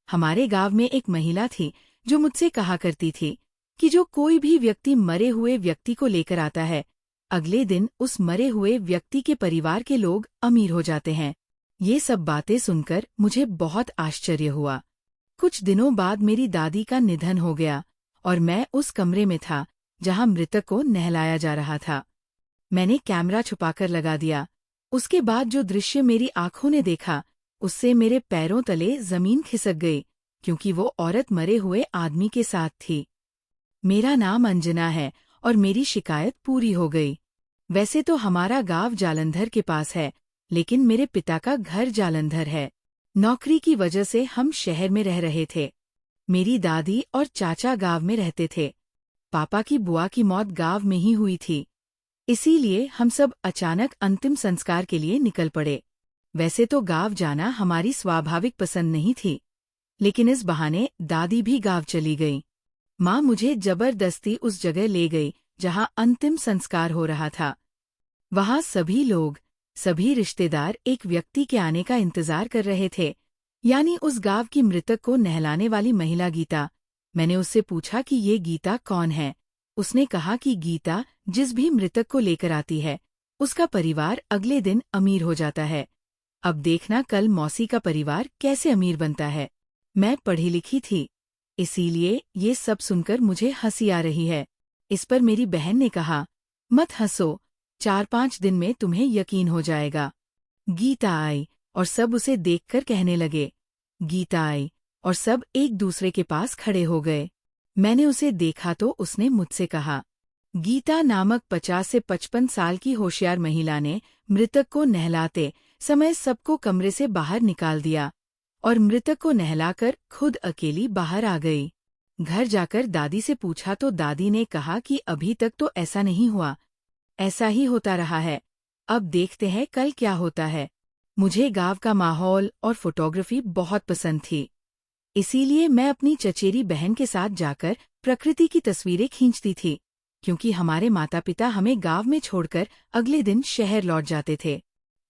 हमारे गांव में एक महिला थी जो मुझसे कहा करती थी कि जो कोई भी व्यक्ति मरे हुए व्यक्ति को लेकर आता है, अगले दिन उस मरे हुए व्यक्ति के परिवार के लोग अमीर हो जाते हैं। ये सब बातें सुनकर मुझे बहुत आश्चर्य हुआ। कुछ दिनों बाद मेरी दादी का निधन हो गया और मैं उस कमरे में था जहां मृतक को नहलाया जा रहा था। मैंने कैमरा छुपाकर लगा दिया। उसके बाद जो दृश्य मेरी आंखों ने देखा, उससे मेरे पैरों तले जमीन खिसक गई, क्योंकि वो औरत मरे हुए आदमी के साथ थी। मेरा नाम अंजना है और मेरी शिकायत पूरी हो गई। वैसे तो हमारा गांव जालंधर के पास है, लेकिन मेरे पिता का घर जालंधर है। नौकरी की वजह से हम शहर में रह रहे थे। मेरी दादी और चाचा गांव में रहते थे। पापा की बुआ की मौत गांव में ही हुई थी, इसीलिए हम सब अचानक अंतिम संस्कार के लिए निकल पड़े। वैसे तो गांव जाना हमारी स्वाभाविक पसंद नहीं थी, लेकिन इस बहाने दादी भी गांव चली गई। माँ मुझे जबरदस्ती उस जगह ले गई जहां अंतिम संस्कार हो रहा था। वहां सभी लोग, सभी रिश्तेदार एक व्यक्ति के आने का इंतजार कर रहे थे, यानी उस गांव की मृतक को नहलाने वाली महिला गीता। मैंने उससे पूछा कि ये गीता कौन है। उसने कहा कि गीता जिस भी मृतक को लेकर आती है, उसका परिवार अगले दिन अमीर हो जाता है। अब देखना कल मौसी का परिवार कैसे अमीर बनता है। मैं पढ़ी लिखी थी, इसीलिए ये सब सुनकर मुझे हंसी आ रही है। इस पर मेरी बहन ने कहा, मत हंसो, 4-5 दिन में तुम्हें यकीन हो जाएगा। गीता आई और सब उसे देखकर कहने लगे। गीता आई और सब एक दूसरे के पास खड़े हो गए। मैंने उसे देखा तो उसने मुझसे कहा। गीता नामक 50 से 55 साल की होशियार महिला ने मृतक को नहलाते समय सबको कमरे से बाहर निकाल दिया और मृतक को नहलाकर खुद अकेली बाहर आ गई। घर जाकर दादी से पूछा तो दादी ने कहा कि अभी तक तो ऐसा नहीं हुआ, ऐसा ही होता रहा है। अब देखते हैं कल क्या होता है। मुझे गांव का माहौल और फोटोग्राफी बहुत पसंद थी, इसीलिए मैं अपनी चचेरी बहन के साथ जाकर प्रकृति की तस्वीरें खींचती थी, क्योंकि हमारे माता पिता हमें गांव में छोड़कर अगले दिन शहर लौट जाते थे।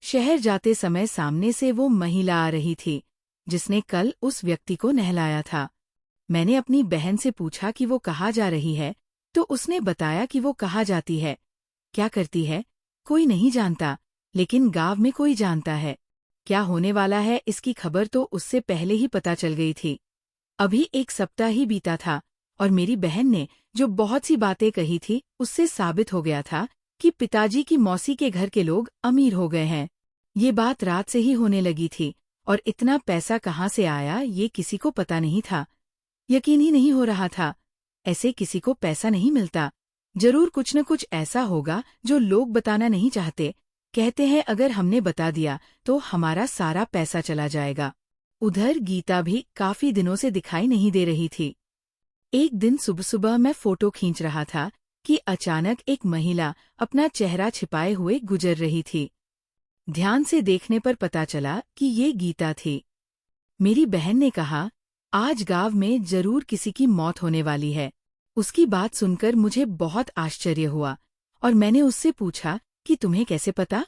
शहर जाते समय सामने से वो महिला आ रही थी जिसने कल उस व्यक्ति को नहलाया था। मैंने अपनी बहन से पूछा कि वो कहाँ जा रही है, तो उसने बताया कि वो कहाँ जाती है, क्या करती है, कोई नहीं जानता, लेकिन गांव में कोई जानता है। क्या होने वाला है इसकी खबर तो उससे पहले ही पता चल गई थी। अभी 1 सप्ताह ही बीता था और मेरी बहन ने जो बहुत सी बातें कही थी, उससे साबित हो गया था कि पिताजी की मौसी के घर के लोग अमीर हो गए हैं। ये बात रात से ही होने लगी थी और इतना पैसा कहाँ से आया ये किसी को पता नहीं था। यकीन ही नहीं हो रहा था, ऐसे किसी को पैसा नहीं मिलता। जरूर कुछ न कुछ ऐसा होगा जो लोग बताना नहीं चाहते। कहते हैं अगर हमने बता दिया तो हमारा सारा पैसा चला जाएगा। उधर गीता भी काफी दिनों से दिखाई नहीं दे रही थी। एक दिन सुबह सुबह मैं फोटो खींच रहा था कि अचानक एक महिला अपना चेहरा छिपाए हुए गुजर रही थी। ध्यान से देखने पर पता चला कि ये गीता थी। मेरी बहन ने कहा, आज गांव में जरूर किसी की मौत होने वाली है। उसकी बात सुनकर मुझे बहुत आश्चर्य हुआ और मैंने उससे पूछा कि तुम्हें कैसे पता।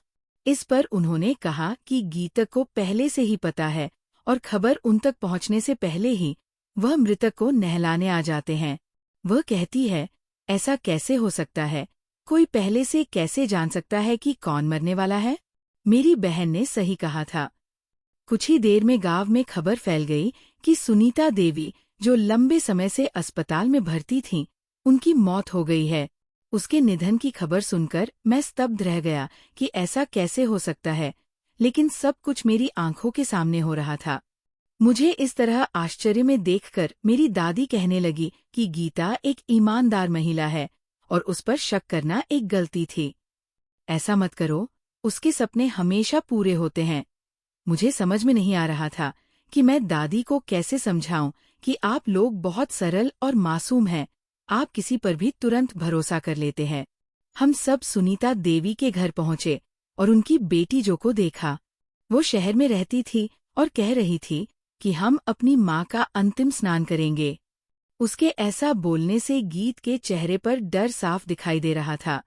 इस पर उन्होंने कहा कि गीता को पहले से ही पता है और खबर उन तक पहुंचने से पहले ही वह मृतक को नहलाने आ जाते हैं। वह कहती है, ऐसा कैसे हो सकता है, कोई पहले से कैसे जान सकता है कि कौन मरने वाला है। मेरी बहन ने सही कहा था। कुछ ही देर में गांव में खबर फैल गई कि सुनीता देवी, जो लंबे समय से अस्पताल में भर्ती थीं, उनकी मौत हो गई है। उसके निधन की खबर सुनकर मैं स्तब्ध रह गया कि ऐसा कैसे हो सकता है, लेकिन सब कुछ मेरी आंखों के सामने हो रहा था। मुझे इस तरह आश्चर्य में देखकर मेरी दादी कहने लगी कि गीता एक ईमानदार महिला है और उस पर शक करना एक गलती थी। ऐसा मत करो, उसके सपने हमेशा पूरे होते हैं। मुझे समझ में नहीं आ रहा था कि मैं दादी को कैसे समझाऊं कि आप लोग बहुत सरल और मासूम हैं, आप किसी पर भी तुरंत भरोसा कर लेते हैं। हम सब सुनीता देवी के घर पहुंचे और उनकी बेटी जो को देखा। वो शहर में रहती थी और कह रही थी कि हम अपनी माँ का अंतिम स्नान करेंगे। उसके ऐसा बोलने से गीत के चेहरे पर डर साफ दिखाई दे रहा था।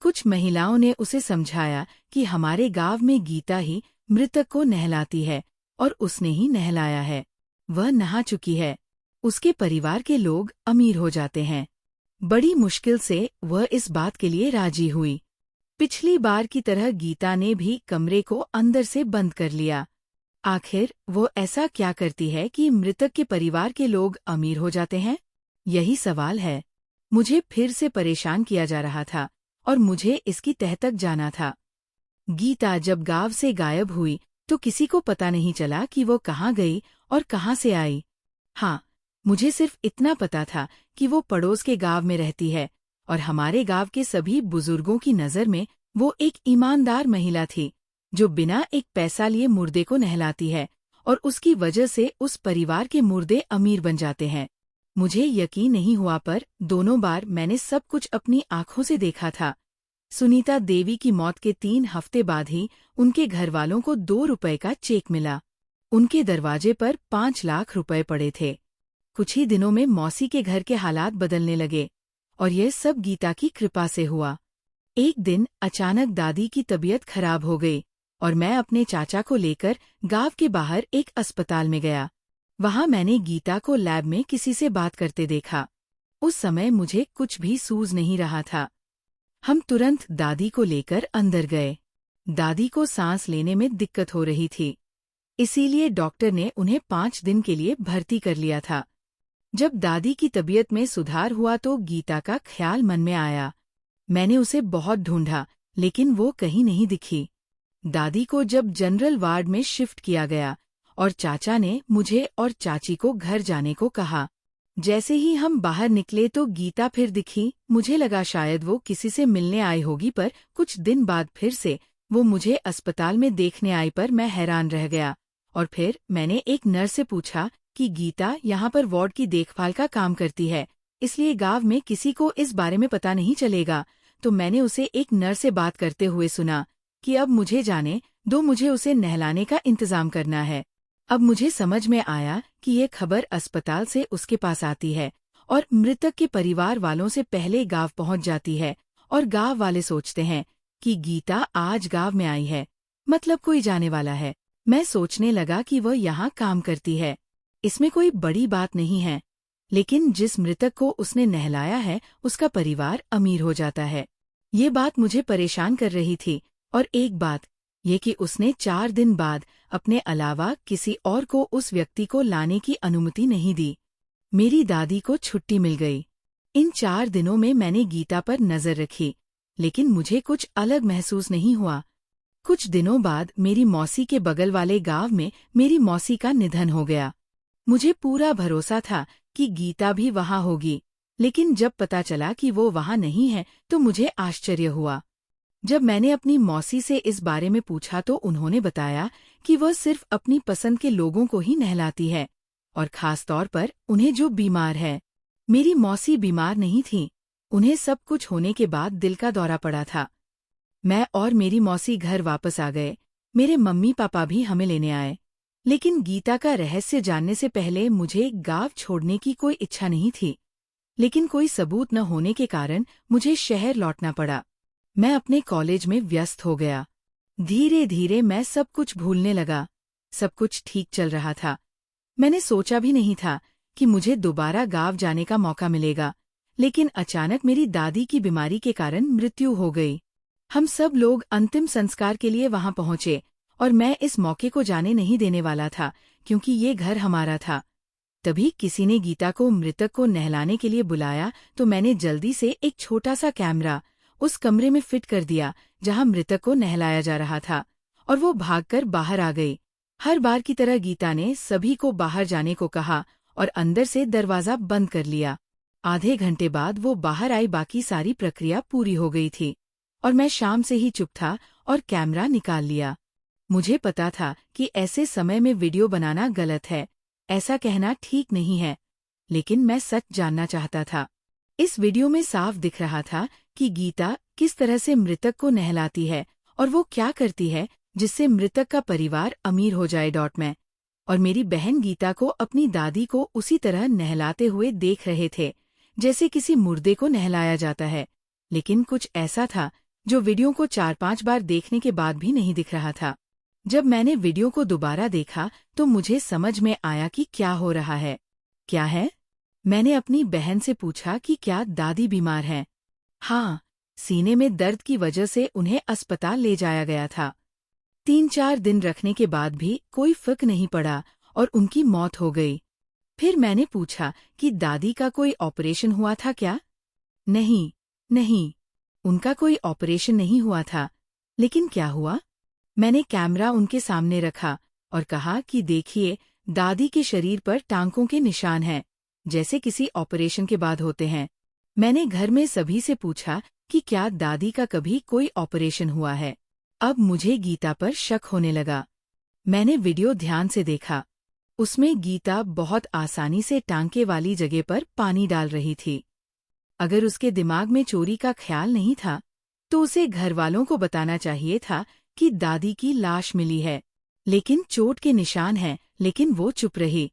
कुछ महिलाओं ने उसे समझाया कि हमारे गांव में गीता ही मृतक को नहलाती है और उसने ही नहलाया है। वह नहा चुकी है। उसके परिवार के लोग अमीर हो जाते हैं। बड़ी मुश्किल से वह इस बात के लिए राजी हुई। पिछली बार की तरह गीता ने भी कमरे को अंदर से बंद कर लिया। आखिर वो ऐसा क्या करती है कि मृतक के परिवार के लोग अमीर हो जाते हैं? यही सवाल है। मुझे फिर से परेशान किया जा रहा था और मुझे इसकी तह तक जाना था। गीता जब गांव से गायब हुई तो किसी को पता नहीं चला कि वो कहाँ गई और कहाँ से आई। हाँ, मुझे सिर्फ इतना पता था कि वो पड़ोस के गांव में रहती है और हमारे गांव के सभी बुजुर्गों की नज़र में वो एक ईमानदार महिला थी जो बिना एक पैसा लिए मुर्दे को नहलाती है और उसकी वजह से उस परिवार के मुर्दे अमीर बन जाते हैं। मुझे यकीन नहीं हुआ पर दोनों बार मैंने सब कुछ अपनी आंखों से देखा था। सुनीता देवी की मौत के 3 हफ्ते बाद ही उनके घरवालों को 2 रुपए का चेक मिला। उनके दरवाजे पर 5 लाख रुपए पड़े थे। कुछ ही दिनों में मौसी के घर के हालात बदलने लगे और यह सब गीता की कृपा से हुआ। एक दिन अचानक दादी की तबीयत खराब हो गई और मैं अपने चाचा को लेकर गांव के बाहर एक अस्पताल में गया। वहां मैंने गीता को लैब में किसी से बात करते देखा। उस समय मुझे कुछ भी सूझ नहीं रहा था। हम तुरंत दादी को लेकर अंदर गए। दादी को सांस लेने में दिक्कत हो रही थी, इसीलिए डॉक्टर ने उन्हें 5 दिन के लिए भर्ती कर लिया था। जब दादी की तबीयत में सुधार हुआ तो गीता का ख्याल मन में आया। मैंने उसे बहुत ढूंढा लेकिन वो कहीं नहीं दिखी। दादी को जब जनरल वार्ड में शिफ्ट किया गया और चाचा ने मुझे और चाची को घर जाने को कहा। जैसे ही हम बाहर निकले तो गीता फिर दिखी। मुझे लगा शायद वो किसी से मिलने आई होगी, पर कुछ दिन बाद फिर से वो मुझे अस्पताल में देखने आई पर मैं हैरान रह गया। और फिर मैंने एक नर्स से पूछा कि गीता यहाँ पर वार्ड की देखभाल का काम करती है, इसलिए गांव में किसी को इस बारे में पता नहीं चलेगा। तो मैंने उसे एक नर्स से बात करते हुए सुना कि अब मुझे जाने दो, मुझे उसे नहलाने का इंतजाम करना है। अब मुझे समझ में आया कि ये खबर अस्पताल से उसके पास आती है और मृतक के परिवार वालों से पहले गांव पहुंच जाती है और गांव वाले सोचते हैं कि गीता आज गांव में आई है, मतलब कोई जाने वाला है। मैं सोचने लगा कि वह यहाँ काम करती है, इसमें कोई बड़ी बात नहीं है। लेकिन जिस मृतक को उसने नहलाया है उसका परिवार अमीर हो जाता है। ये बात मुझे परेशान कर रही थी। और एक बात ये कि उसने 4 दिन बाद अपने अलावा किसी और को उस व्यक्ति को लाने की अनुमति नहीं दी। मेरी दादी को छुट्टी मिल गई। इन 4 दिनों में मैंने गीता पर नजर रखी, लेकिन मुझे कुछ अलग महसूस नहीं हुआ। कुछ दिनों बाद मेरी मौसी के बगल वाले गांव में मेरी मौसी का निधन हो गया। मुझे पूरा भरोसा था कि गीता भी वहां होगी, लेकिन जब पता चला कि वो वहां नहीं है तो मुझे आश्चर्य हुआ। जब मैंने अपनी मौसी से इस बारे में पूछा तो उन्होंने बताया कि वह सिर्फ अपनी पसंद के लोगों को ही नहलाती है, और खास तौर पर उन्हें जो बीमार है। मेरी मौसी बीमार नहीं थी, उन्हें सब कुछ होने के बाद दिल का दौरा पड़ा था। मैं और मेरी मौसी घर वापस आ गए। मेरे मम्मी पापा भी हमें लेने आए, लेकिन गीता का रहस्य जानने से पहले मुझे गांव छोड़ने की कोई इच्छा नहीं थी। लेकिन कोई सबूत न होने के कारण मुझे शहर लौटना पड़ा। मैं अपने कॉलेज में व्यस्त हो गया। धीरे धीरे मैं सब कुछ भूलने लगा। सब कुछ ठीक चल रहा था। मैंने सोचा भी नहीं था कि मुझे दोबारा गांव जाने का मौका मिलेगा, लेकिन अचानक मेरी दादी की बीमारी के कारण मृत्यु हो गई। हम सब लोग अंतिम संस्कार के लिए वहां पहुंचे और मैं इस मौके को जाने नहीं देने वाला था, क्योंकि ये घर हमारा था। तभी किसी ने गीता को मृतक को नहलाने के लिए बुलाया तो मैंने जल्दी से एक छोटा सा कैमरा उस कमरे में फिट कर दिया जहां मृतक को नहलाया जा रहा था, और वो भागकर बाहर आ गई। हर बार की तरह गीता ने सभी को बाहर जाने को कहा और अंदर से दरवाजा बंद कर लिया। आधे घंटे बाद वो बाहर आई। बाकी सारी प्रक्रिया पूरी हो गई थी और मैं शाम से ही चुप था और कैमरा निकाल लिया। मुझे पता था कि ऐसे समय में वीडियो बनाना गलत है, ऐसा कहना ठीक नहीं है, लेकिन मैं सच जानना चाहता था। इस वीडियो में साफ दिख रहा था कि गीता किस तरह से मृतक को नहलाती है और वो क्या करती है जिससे मृतक का परिवार अमीर हो जाए। मैं और मेरी बहन गीता को अपनी दादी को उसी तरह नहलाते हुए देख रहे थे जैसे किसी मुर्दे को नहलाया जाता है, लेकिन कुछ ऐसा था जो वीडियो को 4-5 बार देखने के बाद भी नहीं दिख रहा था। जब मैंने वीडियो को दोबारा देखा तो मुझे समझ में आया कि क्या हो रहा है। क्या है? मैंने अपनी बहन से पूछा कि क्या दादी बीमार हैं? हाँ, सीने में दर्द की वजह से उन्हें अस्पताल ले जाया गया था। 3-4 दिन रखने के बाद भी कोई फर्क नहीं पड़ा और उनकी मौत हो गई। फिर मैंने पूछा कि दादी का कोई ऑपरेशन हुआ था क्या? नहीं, नहीं, उनका कोई ऑपरेशन नहीं हुआ था। लेकिन क्या हुआ? मैंने कैमरा उनके सामने रखा और कहा कि देखिए, दादी के शरीर पर टांकों के निशान हैं, जैसे किसी ऑपरेशन के बाद होते हैं। मैंने घर में सभी से पूछा कि क्या दादी का कभी कोई ऑपरेशन हुआ है। अब मुझे गीता पर शक होने लगा। मैंने वीडियो ध्यान से देखा। उसमें गीता बहुत आसानी से टांके वाली जगह पर पानी डाल रही थी। अगर उसके दिमाग में चोरी का ख्याल नहीं था, तो उसे घरवालों को बताना चाहिए था कि दादी की लाश मिली है, लेकिन चोट के निशान हैं, लेकिन वो चुप रही।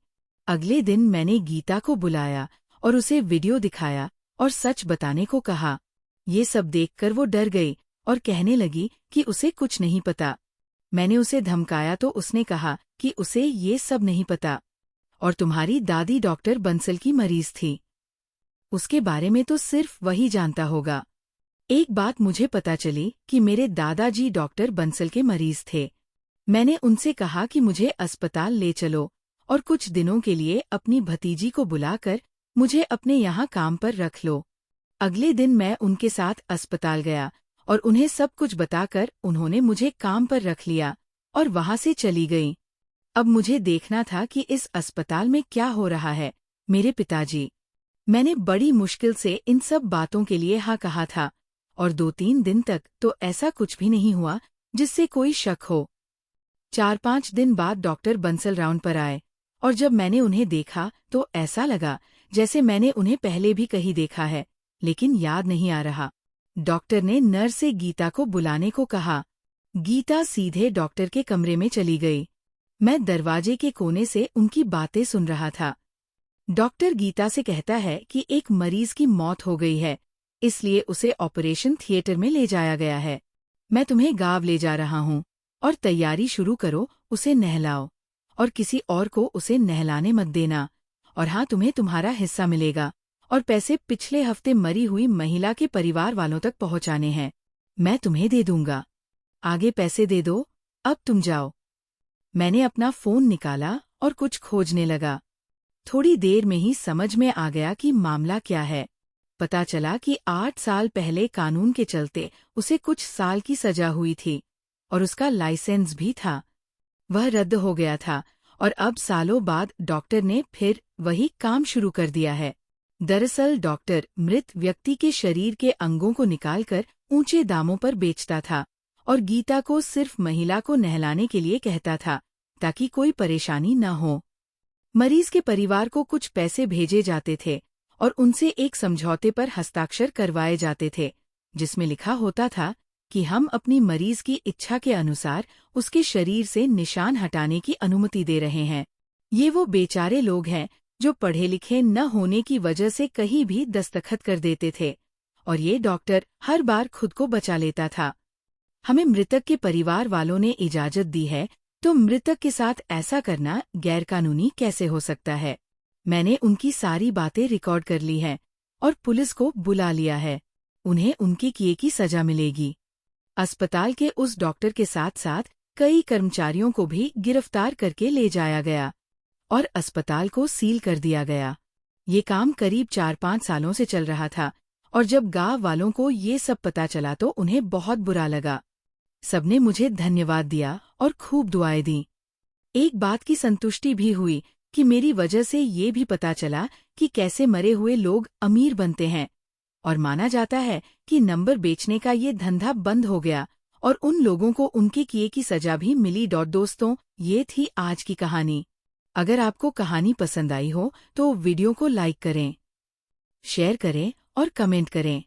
अगले दिन मैंने गीता को बुलाया और उसे वीडियो दिखाया और सच बताने को कहा। ये सब देखकर वो डर गई और कहने लगी कि उसे कुछ नहीं पता। मैंने उसे धमकाया तो उसने कहा कि उसे ये सब नहीं पता और तुम्हारी दादी डॉक्टर बंसल की मरीज थी। उसके बारे में तो सिर्फ वही जानता होगा। एक बात मुझे पता चली कि मेरे दादाजी डॉक्टर बंसल के मरीज थे। मैंने उनसे कहा कि मुझे अस्पताल ले चलो और कुछ दिनों के लिए अपनी भतीजी को बुलाकर मुझे अपने यहाँ काम पर रख लो। अगले दिन मैं उनके साथ अस्पताल गया और उन्हें सब कुछ बताकर उन्होंने मुझे काम पर रख लिया और वहाँ से चली गई। अब मुझे देखना था कि इस अस्पताल में क्या हो रहा है। मेरे पिताजी। मैंने बड़ी मुश्किल से इन सब बातों के लिए हाँ कहा था और 2-3 दिन तक तो ऐसा कुछ भी नहीं हुआ जिससे कोई शक हो। 4-5 दिन बाद डॉक्टर बंसल राउंड पर आए और जब मैंने उन्हें देखा तो ऐसा लगा जैसे मैंने उन्हें पहले भी कहीं देखा है, लेकिन याद नहीं आ रहा। डॉक्टर ने नर्स से गीता को बुलाने को कहा। गीता सीधे डॉक्टर के कमरे में चली गई। मैं दरवाजे के कोने से उनकी बातें सुन रहा था। डॉक्टर गीता से कहता है कि एक मरीज की मौत हो गई है, इसलिए उसे ऑपरेशन थिएटर में ले जाया गया है। मैं तुम्हें गाँव ले जा रहा हूँ और तैयारी शुरू करो, उसे नहलाओ और किसी और को उसे नहलाने मत देना। और हाँ, तुम्हें तुम्हारा हिस्सा मिलेगा और पैसे पिछले हफ्ते मरी हुई महिला के परिवार वालों तक पहुंचाने हैं। मैं तुम्हें दे दूंगा। आगे पैसे दे दो, अब तुम जाओ। मैंने अपना फोन निकाला और कुछ खोजने लगा। थोड़ी देर में ही समझ में आ गया कि मामला क्या है। पता चला कि 8 साल पहले कानून के चलते उसे कुछ साल की सजा हुई थी और उसका लाइसेंस भी था। वह रद्द हो गया था और अब सालों बाद डॉक्टर ने फिर वही काम शुरू कर दिया है। दरअसल डॉक्टर मृत व्यक्ति के शरीर के अंगों को निकालकर ऊंचे दामों पर बेचता था और गीता को सिर्फ महिला को नहलाने के लिए कहता था ताकि कोई परेशानी न हो। मरीज के परिवार को कुछ पैसे भेजे जाते थे और उनसे एक समझौते पर हस्ताक्षर करवाए जाते थे, जिसमें लिखा होता था कि हम अपनी मरीज की इच्छा के अनुसार उसके शरीर से निशान हटाने की अनुमति दे रहे हैं। ये वो बेचारे लोग हैं जो पढ़े लिखे न होने की वजह से कहीं भी दस्तखत कर देते थे और ये डॉक्टर हर बार खुद को बचा लेता था। हमें मृतक के परिवार वालों ने इजाजत दी है, तो मृतक के साथ ऐसा करना गैरकानूनी कैसे हो सकता है? मैंने उनकी सारी बातें रिकॉर्ड कर ली हैं और पुलिस को बुला लिया है। उन्हें उनके किए की सजा मिलेगी। अस्पताल के उस डॉक्टर के साथ साथ कई कर्मचारियों को भी गिरफ्तार करके ले जाया गया और अस्पताल को सील कर दिया गया। ये काम करीब 4-5 सालों से चल रहा था और जब गांव वालों को ये सब पता चला तो उन्हें बहुत बुरा लगा। सबने मुझे धन्यवाद दिया और खूब दुआएं दी। एक बात की संतुष्टि भी हुई कि मेरी वजह से ये भी पता चला कि कैसे मरे हुए लोग अमीर बनते हैं और माना जाता है कि नंबर बेचने का ये धंधा बंद हो गया और उन लोगों को उनके किए की सजा भी मिली। दोस्तों, ये थी आज की कहानी। अगर आपको कहानी पसंद आई हो तो वीडियो को लाइक करें, शेयर करें और कमेंट करें।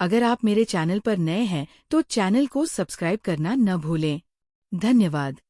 अगर आप मेरे चैनल पर नए हैं तो चैनल को सब्सक्राइब करना न भूलें। धन्यवाद।